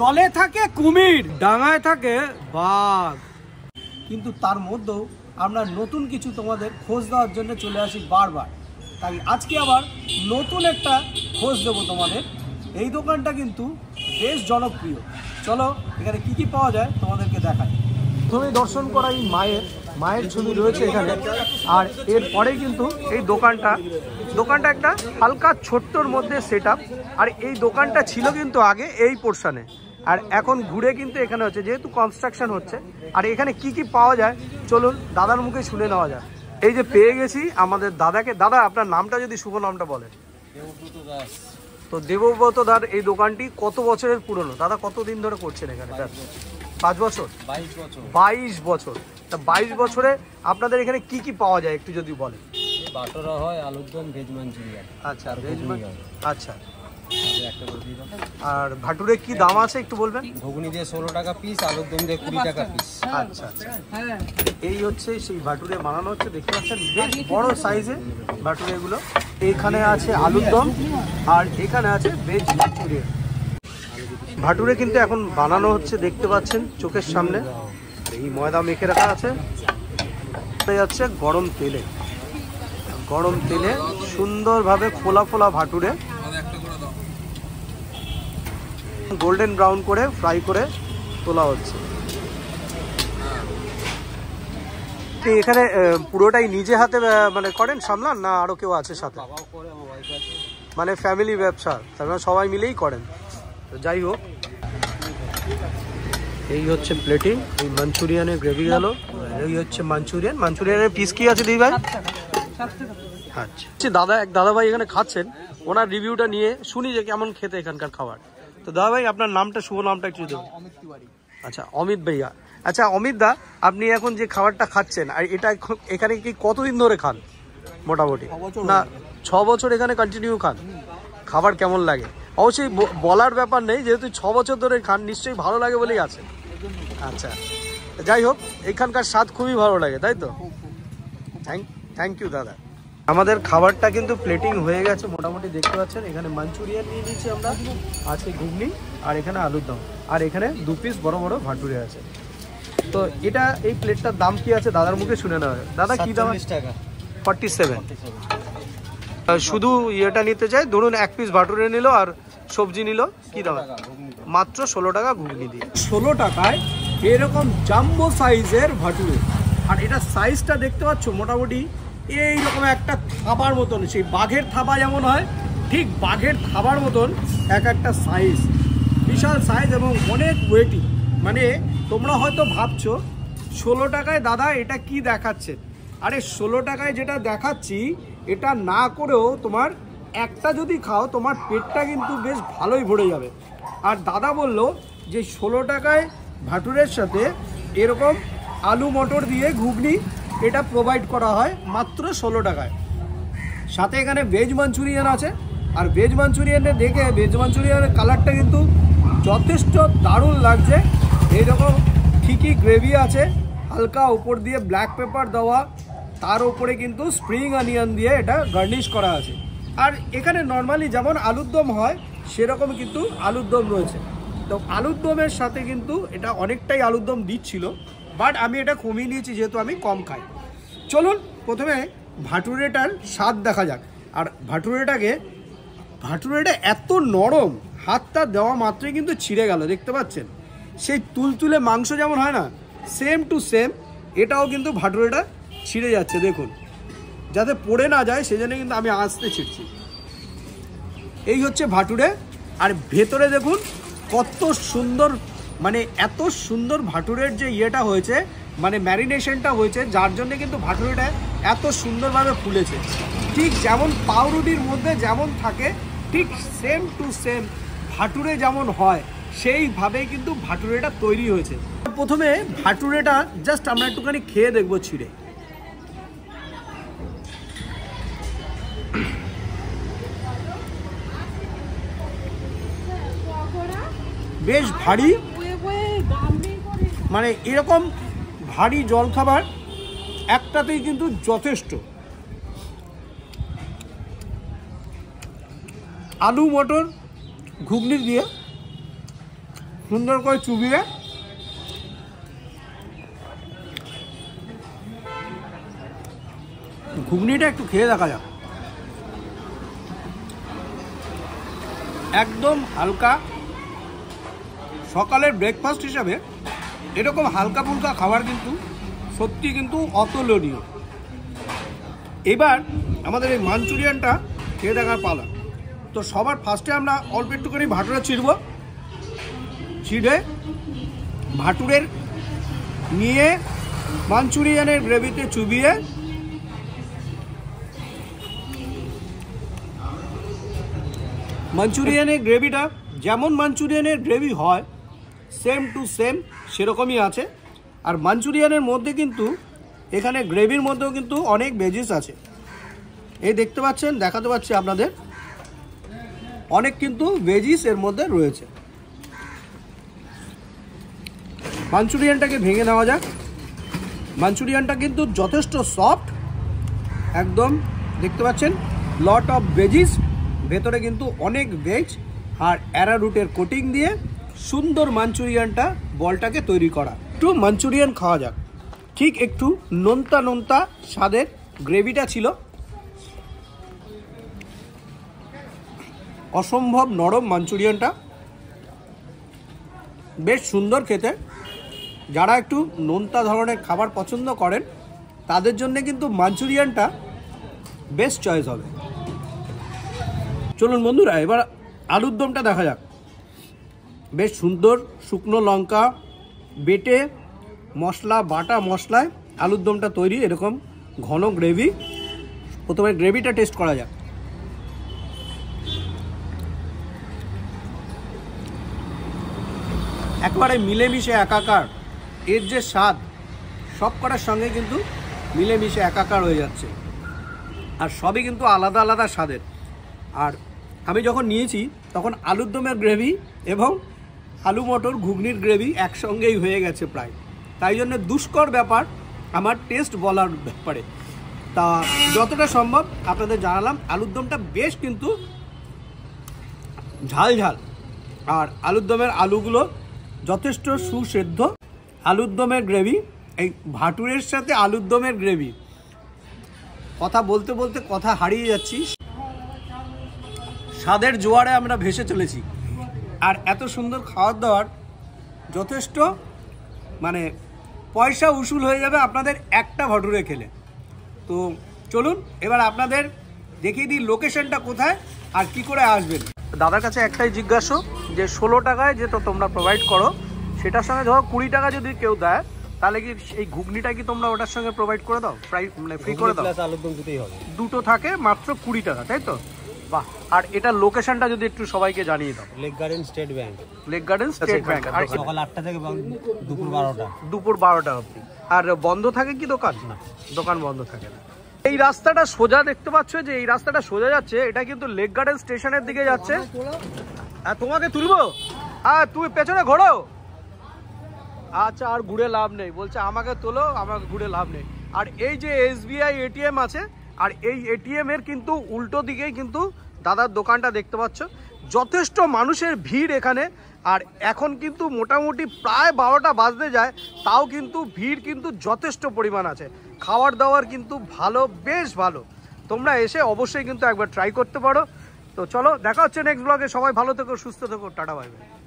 জলে থাকে কুমির, ডাঙায় থাকে বাঘ, কিন্তু তার মধ্যেও আমরা নতুন কিছু তোমাদের খোঁজ দেওয়ার জন্য চলে আসি বারবার। তাই আজকে আবার নতুন একটা খোঁজ দেবো তোমাদের। এই দোকানটা কিন্তু বেশ জনপ্রিয়। চলো এখানে কি কি পাওয়া যায় তোমাদেরকে দেখাই। প্রথমে দর্শন করা এই মায়ের ছবি রয়েছে এখানে, আর এরপরে কিন্তু এই দোকানটা একটা হালকা ছোট্টর মধ্যে সেট আপ। আর এই দোকানটা ছিল কিন্তু আগে এই পোর্শনে, আর এখন ঘুরে কিন্তু এখানে হচ্ছে, যেহেতু কনস্ট্রাকশন হচ্ছে। আর এখানে কি কি পাওয়া যায় চলুন দাদার মুখে শুনে নেওয়া যায়। এই যে পেয়ে গেছি আমাদের দাদাকে। দাদা আপনার নামটা যদি শুভ নামটা বলেন। তো দেবব্রত দার এই দোকানটি কত বছরের পুরনো? দাদা কতদিন ধরে করছেন এখানে? 5 বছর? 22 বছর। তা 22 বছরে আপনাদের এখানে কি কি পাওয়া যায় একটু যদি বলেন। বাটোরা হয়, আলুর দম, ভেজ মাঞ্চুরিয়ান। আচ্ছা, আচ্ছা। আর ভাটুরে কি দাম আছে একটু বলবেন? ঘুগনি দিয়ে 16 টাকা পিস, আলুর দম দিয়ে 20 টাকা পিস। আচ্ছা আচ্ছা, এই হচ্ছে সেই ভাটুরে বানানো হচ্ছে, দেখতে পাচ্ছেন বেশ বড় সাইজে ভাটুরে এগুলো। এখানে আছে আলুর দম আর এখানে আছে ভেজ মাঞ্চুরিয়ান। ভাটুরে কিন্তু এখন বানানো হচ্ছে, দেখতে পাচ্ছেন চোখের সামনে। এই ময়দা মেখে রাখা আছে, যাচ্ছে গরম তেলে সুন্দরভাবে ফোলা ফোলা ভাটুরে গোল্ডেন ব্রাউন করে ফ্রাই করে তোলা হচ্ছে। এখানে পুরোটাই নিজে হাতে মানে করেন, সামলান না আরো কেউ আছে সাথে? মানে ফ্যামিলি ব্যবসা, তার মানে সবাই মিলেই করেন। তো যাই হোক, এই হচ্ছে প্লেটিং। এই মাঞ্চুরিয়ানের গ্রেভি গেল, এই হচ্ছে মাঞ্চুরিয়ানের পিস কি আছে দিই ভাই? আচ্ছা, দাদা ভাই এখানে খাচ্ছেন, ওনার রিভিউটা নিয়ে শুনি যে কেমন খেতে এখানকার খাবার। তো দাদা ভাই আপনার নামটা, শুভ নামটা একটু দেবেন? আচ্ছা, অমিত ভাইয়া। আচ্ছা অমিত দা, আপনি এখন যে খাবারটা খাচ্ছেন, আর এটা এখানে কি কতদিন ধরে খান মোটামুটি? না 6 বছর এখানে কন্টিনিউ খান। খাবার কেমন লাগে? অবশ্যই বলার ব্যাপার নেই, যেহেতু 6 বছর ধরে খান, নিশ্চয়ই ভালো লাগে বলেই আছে। আচ্ছা, যাই হোক, এখানকার স্বাদ খুবই ভালো লাগে, তাই তো? থ্যাংক ইউ দাদা। আমাদের খাবারটা কিন্তু প্লেটিং হয়ে গেছে মোটামুটি, দেখতে পাচ্ছেন। এখানে মাঞ্চুরিয়ান নিয়ে নিচ্ছি আমরা, আছে ঘুগনি, আর এখানে আলুর দম, আর এখানে 2 পিস বড় বড় ভাটুরে আছে। তো এটা, এই প্লেটটার দাম কি আছে দাদার মুখে শুনে নেওয়া হয়। দাদা কি দাম? 47। শুধু ইয়েটা নিতে চাই, ধরুন 1 পিস ভাটুরে নিল আর সবজি নিল, কি দাম? মাত্র 16 টাকা ঘুগনি দিয়ে। 16 টাকায় এরকম জাম্বো সাইজের ভাটুরে। আর এটা সাইজটা দেখতে পাচ্ছ মোটামুটি এইরকম একটা থাবার মতন, সেই বাঘের থাবা যেমন হয়, ঠিক বাঘের থাবার মতন একটা সাইজ, বিশাল সাইজ এবং অনেক ওয়েটি। মানে তোমরা হয়তো ভাবছো 16 টাকায় দাদা এটা কি দেখাচ্ছে। আরে 16 টাকায় যেটা দেখাচ্ছি, এটা না করেও তোমার একটা যদি খাও, তোমার পেটটা কিন্তু বেশ ভালোই ভরে যাবে। আর দাদা বললো যে 16 টাকায় ভাটুরের সাথে এরকম আলু মটর দিয়ে ঘুগনি এটা প্রোভাইড করা হয় মাত্র 16 টাকায়। সাথে এখানে ভেজ মাঞ্চুরিয়ান আছে, আর ভেজ মাঞ্চুরিয়ানে দেখে ভেজ মাঞ্চুরিয়ানের কালারটা কিন্তু যথেষ্ট দারুণ লাগছে। এইরকম ঠিকই গ্রেভি আছে, হালকা উপর দিয়ে ব্ল্যাক পেপার দেওয়া, তার উপরে কিন্তু স্প্রিং অনিয়ন দিয়ে এটা গার্নিশ করা আছে। আর এখানে নর্মালি যেমন আলুর দম হয় সেরকম কিন্তু আলুর দম রয়েছে। তো আলুর দমের সাথে কিন্তু এটা অনেকটাই আলুর দম দিচ্ছিল, বাট আমি এটা কমিয়ে নিয়েছি যেহেতু আমি কম খাই। চলুন প্রথমে ভাটুরেটার স্বাদ দেখা যাক। আর ভাটুরেটা এত নরম, হাতটা দেওয়া মাত্রই কিন্তু ছিঁড়ে গেল, দেখতে পাচ্ছেন। সেই তুলতুলে মাংস যেমন হয় না, সেম টু সেম এটাও কিন্তু ভাটুরেটা ছিঁড়ে যাচ্ছে। দেখুন, যাতে পড়ে না যায় সেজন্য কিন্তু আমি আস্তে ছিঁড়ছি। এই হচ্ছে ভাটুরে। আর ভেতরে দেখুন কত সুন্দর, মানে এত সুন্দর ভাটুরের যে ইয়েটা হয়েছে, মানে ম্যারিনেশনটা হয়েছে, যার জন্য কিন্তু ভাটুরেটা এত সুন্দরভাবে ফুলেছে। ঠিক যেমন পাউরুটির মধ্যে যেমন থাকে, ঠিক সেম টু সেম ভাটুরে যেমন হয়, সেইভাবেই কিন্তু ভাটুরেটা তৈরি হয়েছে। প্রথমে ভাটুরেটা জাস্ট আমরা একটুখানি খেয়ে দেখবো ছিঁড়ে। বেশ ভারী, মানে এরকম ভারী জলখাবার একটাতেই কিন্তু যথেষ্ট। আলু মটর ঘুগনি দিয়ে সুন্দর করে চুবিয়ে ঘুগনিটা একটু খেয়ে দেখা যাক। একদম হালকা সকালের ব্রেকফাস্ট হিসাবে এরকম হালকা ফুলকা খাবার কিন্তু সত্যি কিন্তু অতুলনীয়। এবার আমাদের এই মাঞ্চুরিয়ানটা খেয়ে দেখার পালা। তো সবার ফার্স্টে আমরা অল্প একটু করে ভাটুরা ছিঁড়ব, ছিঁড়ে ভাটুরের নিয়ে মাঞ্চুরিয়ানের গ্রেভিতে চুবিয়ে মাঞ্চুরিয়ানের গ্রেভিটা যেমন মাঞ্চুরিয়ানের গ্রেভি হয় সেম টু সেম সেরকমই আছে। আর মাঞ্চুরিয়ানের মধ্যে কিন্তু এখানে গ্রেভির মধ্যেও কিন্তু অনেক ভেজিস আছে। এই দেখতে পাচ্ছেন, দেখাতে পাচ্ছি আপনাদের, অনেক কিন্তু ভেজিস এর মধ্যে রয়েছে। মাঞ্চুরিয়ানটাকে ভেঙে নেওয়া যাক। মাঞ্চুরিয়ানটা কিন্তু যথেষ্ট সফট, একদম দেখতে পাচ্ছেন লট অফ ভেজিস, ভেতরে কিন্তু অনেক ভেজ আর অ্যারারুটের কোটিং দিয়ে সুন্দর মাঞ্চুরিয়ানটা বলটাকে তৈরি করা। একটু মাঞ্চুরিয়ান খাওয়া যাক। ঠিক একটু নোনতা নোনতা স্বাদের গ্রেভিটা ছিল, অসম্ভব নরম মাঞ্চুরিয়ানটা, বেশ সুন্দর খেতে। যারা একটু নোনতা ধরনের খাবার পছন্দ করেন তাদের জন্য কিন্তু মাঞ্চুরিয়ানটা বেস্ট চয়েস হবে। চলুন বন্ধুরা, এবার আলুর দমটা দেখা যাক। বেশ সুন্দর শুকনো লঙ্কা বেটে মশলা, বাটা মশলায় আলুর দমটা তৈরি, এরকম ঘন গ্রেভি। প্রথমে গ্রেভিটা টেস্ট করা যাক। একবারে মিলেমিশে একাকার, এর যে স্বাদ সব কটার সঙ্গে কিন্তু মিলেমিশে একাকার হয়ে যাচ্ছে। আর সবই কিন্তু আলাদা আলাদা স্বাদের। আর আমি যখন নিয়েছি তখন আলুর দমের গ্রেভি এবং আলু মটর ঘুগনির গ্রেভি একসঙ্গেই হয়ে গেছে প্রায়, তাই জন্য দুষ্কর ব্যাপার আমার টেস্ট বলার ব্যাপারে। তা যতটা সম্ভব আপনাদের জানালাম। আলুর দমটা বেশ কিন্তু ঝাল ঝাল, আর আলুর দমের আলুগুলো যথেষ্ট সুসেদ্ধ। আলুর দমের গ্রেভি, এই ভাটুরের সাথে আলুর দমের গ্রেভি, কথা বলতে বলতে কথা হারিয়ে যাচ্ছি। স্বাদের জোয়ারে আমরা ভেসে চলেছি। আর এত সুন্দর খাওয়ার দাওয়ার যথেষ্ট, মানে পয়সা উসুল হয়ে যাবে আপনাদের একটা ভাটুরে খেলে। তো চলুন এবার আপনাদের দেখিয়ে দিই লোকেশনটা কোথায় আর কি করে আসবেন। দাদার কাছে একটাই জিজ্ঞাসা, যে 16 টাকায় যেটা তোমরা প্রোভাইড করো সেটার সঙ্গে ধরো 20 টাকা যদি কেউ দেয় তাহলে কি এই ঘুগনিটা কি তোমরা ওটার সঙ্গে প্রোভাইড করে দাও, মানে ফ্রি করে দাও? আলুর দম দুটোই হবে, দুটো থাকে মাত্র 20 টাকা, তাই তো? বাহ। আর এটা লোকেশনটা যদি একটু সবাইকে জানিয়ে দাও। Lake garden state bank, lake garden state bank. আর সকাল 8টা থেকে দুপুর 12টা, দুপুর 12টা অবধি। আর বন্ধ থাকে কি দোকান? না, দোকান বন্ধ থাকে না। এই রাস্তাটা সোজা দেখতে পাচ্ছ, যে এই রাস্তাটা সোজা যাচ্ছে, এটা কিন্তু লেক গার্ডেন স্টেশনের দিকে যাচ্ছে। তোমাকে তুলবো? তুমি পেছনে ঘোরো। আচ্ছা, আর ঘুরে লাভ নেই, বলছে আমাকে তোলো, আমাকে ঘুরে লাভ নেই। আর এই যে SBI ATM আছে, আর এই ATM এর কিন্তু উল্টো দিকেই কিন্তু দাদার দোকানটা দেখতে পাচ্ছ। যথেষ্ট মানুষের ভিড় এখানে। আর এখন কিন্তু মোটামুটি প্রায় 12টা বাজতে যায়, তাও কিন্তু ভিড় কিন্তু যথেষ্ট পরিমাণ আছে। খাওয়ার দাওয়ার কিন্তু ভালো, বেশ ভালো। তোমরা এসে অবশ্যই কিন্তু একবার ট্রাই করতে পারো। তো চলো, দেখা হচ্ছে নেক্সট ব্লগে। সবাই ভালো থেকো, সুস্থ থেকো, টাটা বাই বাই।